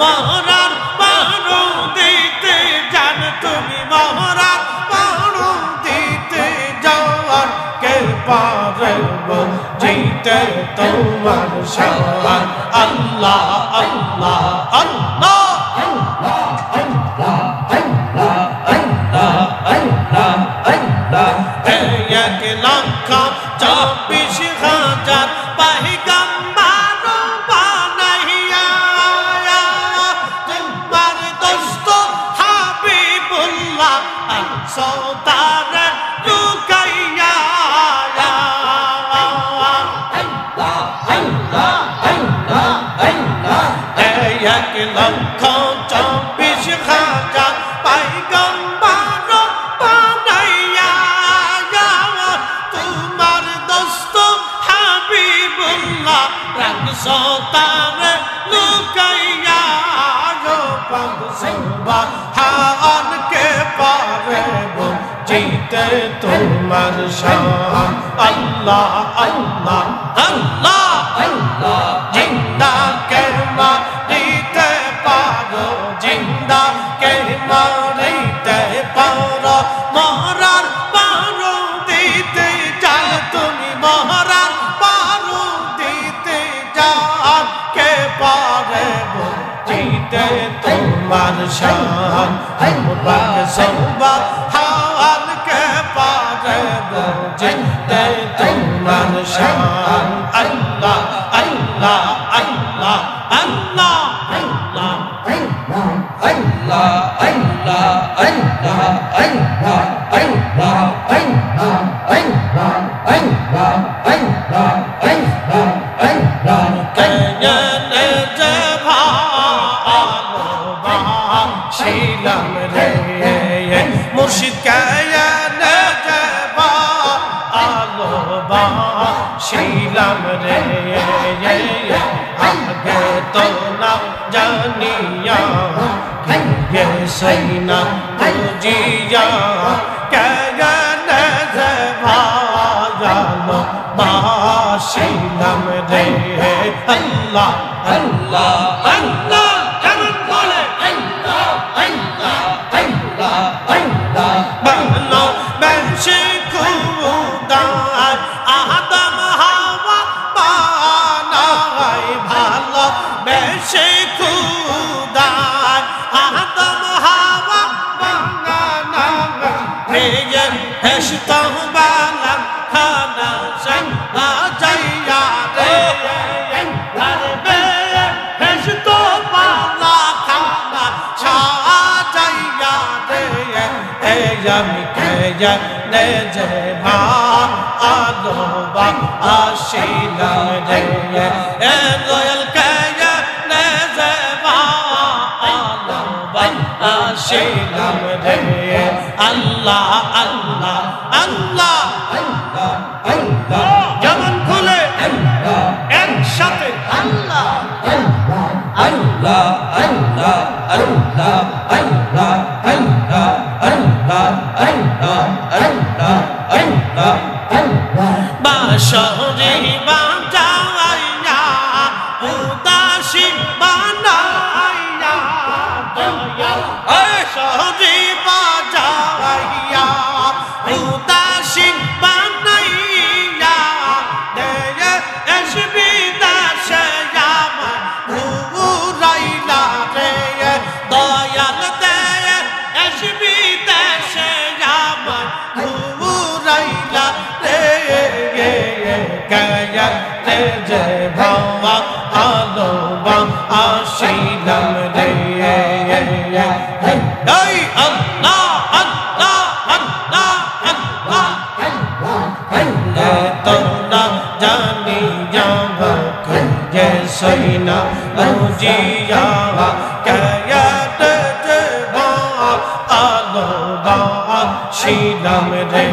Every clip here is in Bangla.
মরার পারো দিতে জান তুমি মরার পারো দিতে যাওয়ার কে পারে জিতে তোমার শান আল্লাহ আল্লাহ আল্লাহ এক লক্ষ 24,000 পয়গম্বর বানাইয়া তোমার দোস্ত হাবিবুল্লাহ সওদার লুকাইয়া এক লক্ষ 24,000 পয়গম্বর বানাইয়া তোমার দোস্ত হাবিবুল্লাহ রাখছো তার লুকাইয়া পাক সুবহান কে পারে জিতে তোমার শান আল্লাহ আল্লাহ আল্লাহ আল্লাহ জিন্দা কে মারিতে পারো জিন্দা কে মারিতে পারো মরার পারো দিতে চাও তুমি মরার পারো দিতে যাও কে পারে জিতে তোমার শান পাক সুবহান কে পারে জিতে তোমার শান আল্লাহ আল্লাহ আল্লাহ আল্লাহ আল্লাহ শিলাম রে মুর্শিদ কায়ান জবা আলো বা শিলাম রে আগে তো না জানিয়া কে সৈনা বুঝিয়া কায়ান জবা আলো বা শিলাম রে আল্লাহ আল্লাহ আল্লাহ নে যে ভা আলো বা আশিলাম রে এ দয়াল কায়া নে যে ভা আলো বা আশিলাম রে আল্লাহ আল্লাহ আল্লাহ আল্লাহ যেমন খুলে একসাথে আল্লাহ আল্লাহ আল্লাহ আল্লাহ আল্লাহ আল্লাহ আল্লাহ আল্লাহ আল্লাহ আল্লাহ বাঁশরি বাজাইয়া উদাসী বানাইয়া বাঁশরি বাজাইয়া উদাসী বানাইয়া দে এসবি দাসে আমার ঘুরাইলা রে দয়াল দে এসবি দাসে আমার ঘুরাইলা রে গায়া রে যে ভাবা আলো বা আশিলাম রে এই আল্লাহ আল্লাহ আল্লাহ আল্লাহ আল্লাহ তো না জানি যাব কে সইনা বুঝিয়া কায়া তে বা আলো বা শিলাম রে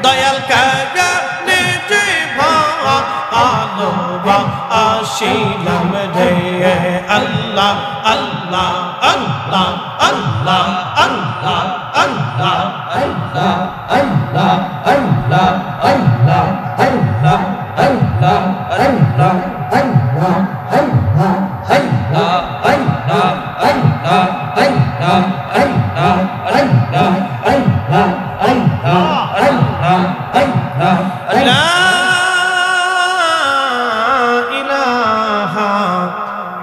দয়াল কায়া নে যে ভা আলো বা শিলাম রে আল্লাহ আল্লাহ আল্লাহ আল্লাহ আল্লাহ আল্লাহ আল্লাহ আল্লাহ আল্লাহ আল্লাহ আল্লাহ আল্লাহ আল্লাহ আল্লাহ আল্লাহ আল্লাহ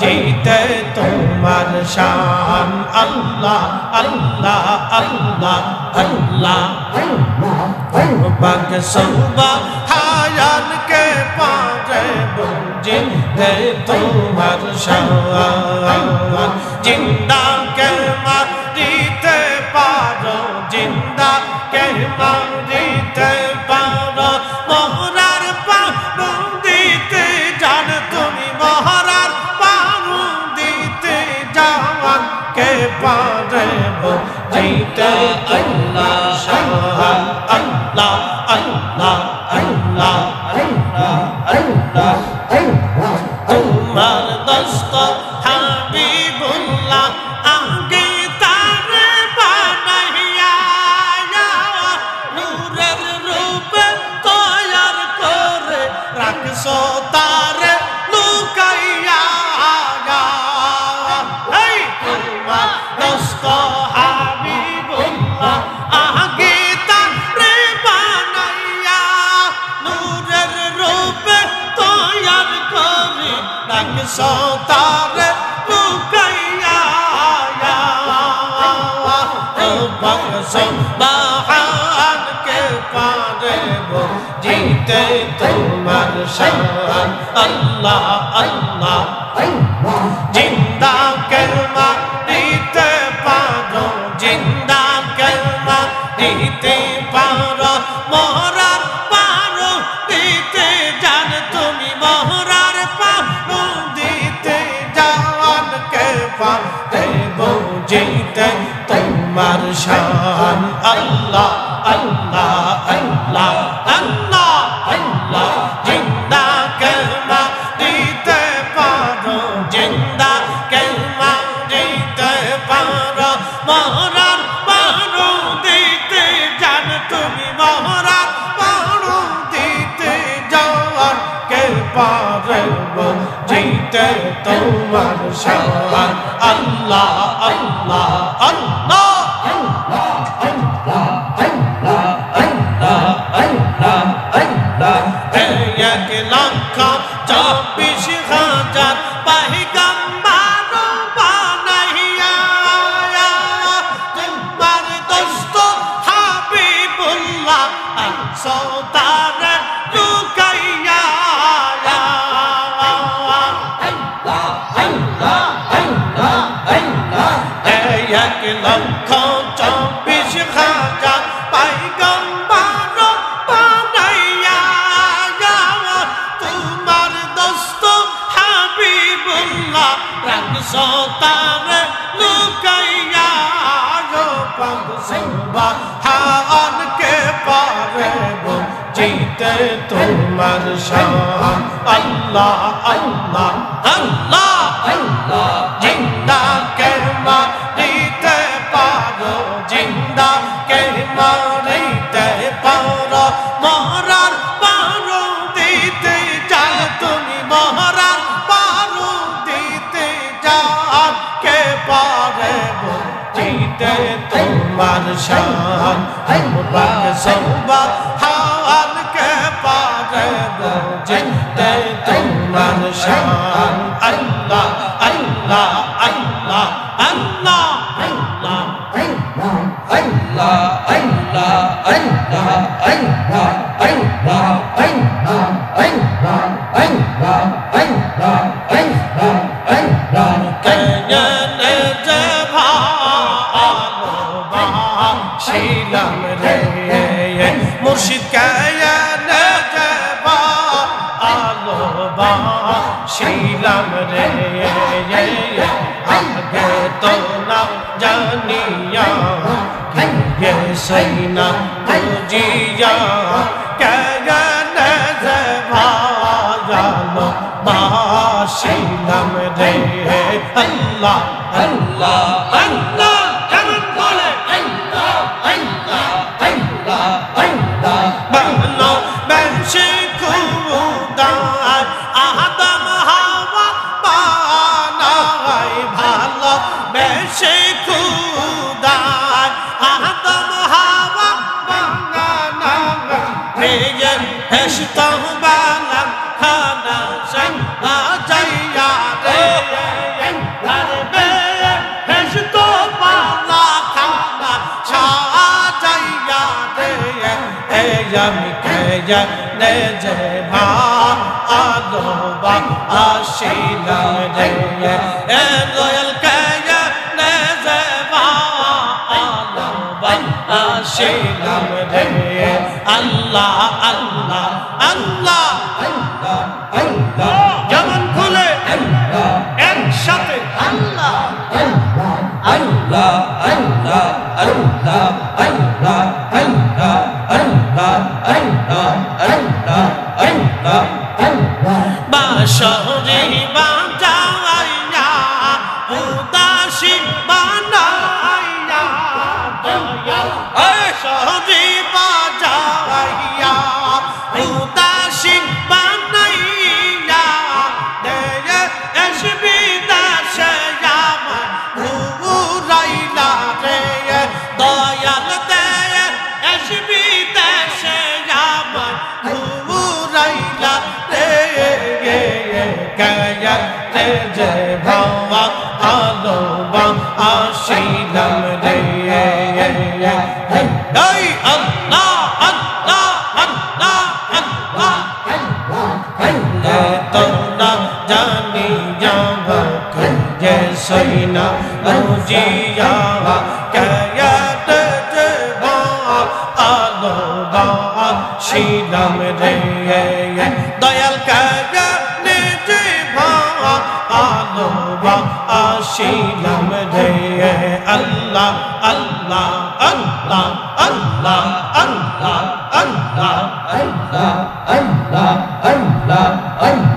জিতে তোমার শান আল্লাহ আল্লাহ আল্লাহ আল্লাহ পাক সুবহান কে পারে জিতে তোমার শান জিন্দা কে মারিতে পারো জিন্দা কে মারিতে পারো মহরার পারো দিতে জান তুমি মহরার পারো দিতে জান কে পারে জিতে আল্লাহ শান আল্লাহ আল্লাহ আল্লাহ আল্লাহ তোমার দোস্ত হাবিবুল্লাহ আগে তার বানাইয়া নূরের রূপে তৈয়ার করে রাখছো তার লুকাইয়া এই তোমার দোস্ত হাবিবুল্লাহ আগে তার বানাইয়া নূরের রূপে তৈয়ার করে রাখছো তার লুকাইয়া সুবহান কে পারে জিতে তোমার শান আল্লাহ আল্লাহ জিন্দা কেলমা দিতে পারো জিন্দা কেলমা দিতে পারো মহরার পারো দিতে জান তুমি মহরার পারো দিতে জান কে পারে জিতে তোমার শান আল্লাহ আল্লাহ আল্লাহ আল্লাহ আল্লাহ জিন্দা কেলমা দিতে পারো জিন্দা কেলমা দিতে পারো মহরার পারো দিতে জান তুমি মহরার পারো দিতে জান কে পারে জিতে তোমার শান আল্লাহ আল্লাহ আল্লাহ এক লক্ষ 24,000 পয়গম্বর বানাইয়া তোমার দোস্ত হাবিবুল্লাহ সৌতার লুকাইয়া এক লক্ষ 24,000 পয়গম্বর বানাইয়া তোমার দোস্ত হাবিবুল্লাহ রাখছো তার লুকাইয়া সুবহান কে পারে জিতে তোমার শান আল্লাহ আল্লাহ আল্লাহ আল্লাহ জিন্দা কে মারিতে পারো জিন্দা কে মারিতে পারো মহরার পারো দিতে জান তুমি মহরার পারো দিতে জান কে পারে জিতে তোমার শান পাক সুবহান কে পারে জিতে তোমার শান আল্লাহ আল্লাহ আল্লাহ আল্লাহ আল্লাহ আল্লাহ আল্লাহ আল্লাহ আল্লাহ শিলাম রে মুর্শিদ কায়ানে জবা আলো বা শিলাম রে আগে তো না জানিয়া কে সৈনা তুজিয়া কায়ানে জবা আলো বা শিলাম রে আল্লাহ আল্লাহ আল্লাহ जाइया रे घर में भेजतो पाला खाना छा जाइया रे ए यमी कया ने जे भा आलो बा आशीला रे ए रोयल कया ने जे भा आलो बा आशीला रे अल्लाह अल्लाह अल्लाह जमन खुले एक साथ अल्लाह अल्लाह अल्लाह अल्लाह अल्लाह अल्लाह अल्लाह अल्लाह अल्लाह बाशरी बाजाया उदासी बनाया बाशरी बाजाया उदासी बनाया दे एशबी दाशया मुराइला रे दयाल दे एशबी दाशया मुराइला रे गया रे जे भावा आलो बा आशीलम रे अल्लाह अल्लाह अल्लाह अल्लाह तो ना जानी जावा ये सैना मुजिया क्या जे भावा आलो बा आशीलम रे दयाल क्या ने जे भावा आलो बा आशीलम रे अल्लाह अल्लाह अल्लाह अल्लाह अल्लाह अल्लाह अल्लाह अल्लाह अल्लाह